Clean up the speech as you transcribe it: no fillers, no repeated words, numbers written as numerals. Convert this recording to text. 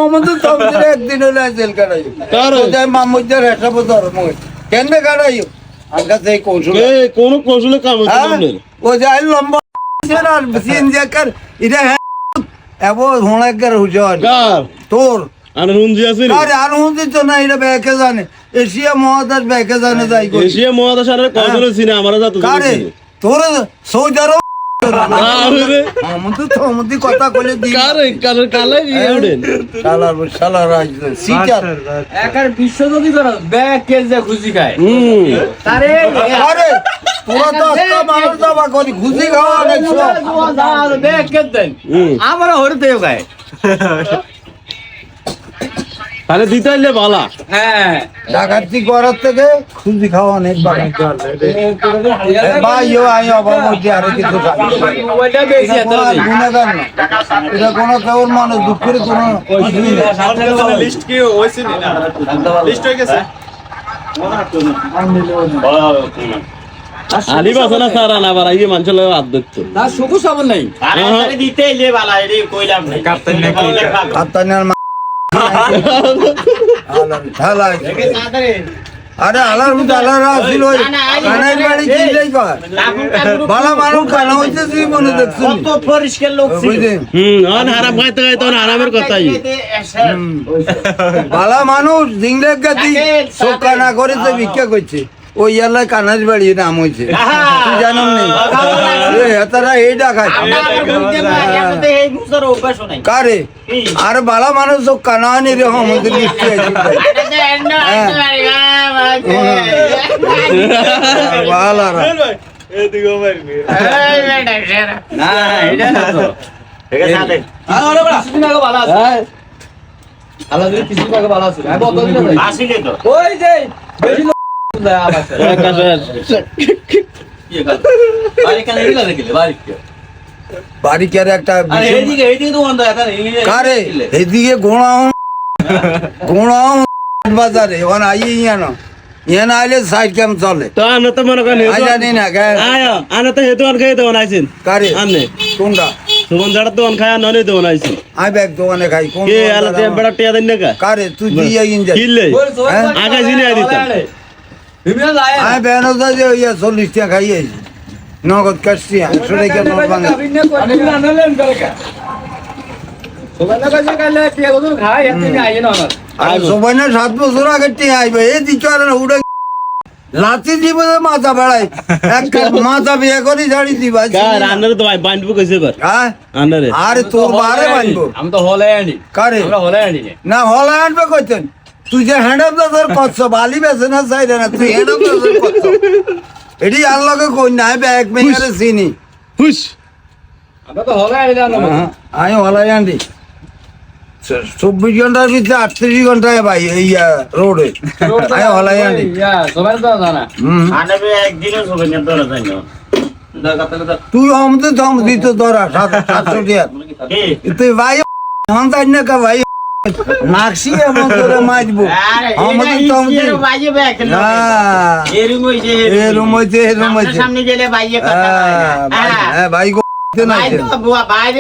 আমাদের তমদের একদিন হলে জেল কাটাই যাই মামুদের একটা বছর কেন কাটাই আর কাছে কৌশল কোন কৌশলে কাম হচ্ছে ও যাই লম্বা আর সিন জাকার এটা এবো হোনাকার হুজন তোর আর হুনজি আছে আরে আর হুনজি তো না এটা ব্যাকে জানে এশিয়া মহাদেশ ব্যাকে জানে যাই এশিয়া মহাদেশ আর কয়জন চিনে আমরা যা তো আরে তোর সৌদি আরব আমাদের তো আমাদের কথা বলে দি কারে কারে কালাই দিয়ে ওড়েন শালার রাজ সিটার একার বিশ্ব যদি করো ব্যাকে যে খুশি খায় আরে আরে তোরা তো আজকে মানুষ দাবা করি খুশি খাওয়া দেখছো ব্যাকে দেন আমরা হরতেও খায় তাহলে দিতে হইলে বালা হ্যাঁ ডাকাতি করার থেকে খুশি খাওয়া অনেক ভালো ভাই আই অভাব হচ্ছে আরো কিছু ওইটা বেশি এত গুণাগার না এটা কোনো কেউ মানুষ দুঃখের কোনো লিস্ট কি হইছে না লিস্ট হয়ে গেছে আলি বাসনা সারা না বাড়াই মানুষের লাগে হাত ধরতো না সুকু সামন নাই আরে দিতে এলে বালা এডি কইলাম না কাপ্তান না কি কাপ্তানের আরে আলার মধ্যে আলার আসছিল কানাই বাড়ি কিনলেই কয় বালা মানুষ খানা হইছে তুই মনে দেখছিস কত পরিষ্কার লোক ছিল অন হারাম খাইতে খাইতে অন হারামের কথাই বালা মানুষ জিংলেক গাতি সব কানা করে তো ভিক্ষা করছে ওই এলাকায় কানাজ বাড়ি নাম হয়েছে তুই জানো নেই তারা এইটা খাচ্ছে কারে আর বালা মানুষ সব কানানি রে আমাদের লিস্টে আছে বালারা না এটা না তো ঠিক আছে আরে আরে বড় কিছুদিন আগে ভালো আছে আল্লাহ যদি কিছুদিন আগে ভালো আছে আমি বলতে দিই আসিলে তো ওই যে বেশি বাড়ি কে একটা কারে এদিকে ঘোড়াও বাজারে ওখানে আই ইয়ানো ইয়ান আইলে সাইড ক্যাম চলে তো আনা তো মনে করেন জানি না আয়া আনা তো হেতু আন খাই দোন আইছেন কারে আনে কোনটা সুমন জাড়া দোন খায় ননে দোন আইছেন আই ব্যাগ দোকানে খাই কোন কে আলা তে বড় টিয়া দেন না কারে তুই দিয়ে ইন যা কিলে আগা জিনে আই দিতা আই বেনো যা যে ইয়া 40 টাকা খাই আইছি নগদ কাটছি 100 টাকা নোট বাংলা আর সবাই না 7 বছর আগে টিয়া আইবে এই দিচ্ছ আর না উড়ে লাতি দিব মাথা বেড়াই এক মাথা বিয়ে করি ঝাড়ি দিবা কার আনারে তো বাইন্ডবো কইছে বার হ্যাঁ আনারে আরে তোর বারে বানবো আমি তো হলে আনি কারে আমরা হলে আনি না হলে আনবে কইতেন তুই যে হ্যান্ড অফ দ্য কচ্ছ বালি বেছে না চাইরে না তুই হ্যান্ড অফ দ্য কচ্ছ এডি আল্লাহকে কই না ব্যাগ মেয়ারে চিনি হুশ আমরা তো হলে আনি না আমি হলে আনদি 24 ঘন্টার ভিতরে 38 ঘন্টায় ভাই এই রোডে আমি হলে আনদি সবাই তো জানা আনবে একদিনও হবে না তোরা জানি তুই আমাদের দম দিত তোরা 700 টাকা তুই ভাই মন তাই না কা ভাই নাকশি এমন করে মারবো আমাদের দম দি না এরম হইছে সামনে গেলে ভাইয়ে কথা হ্যাঁ ভাই গো না ভাই তো বাইরে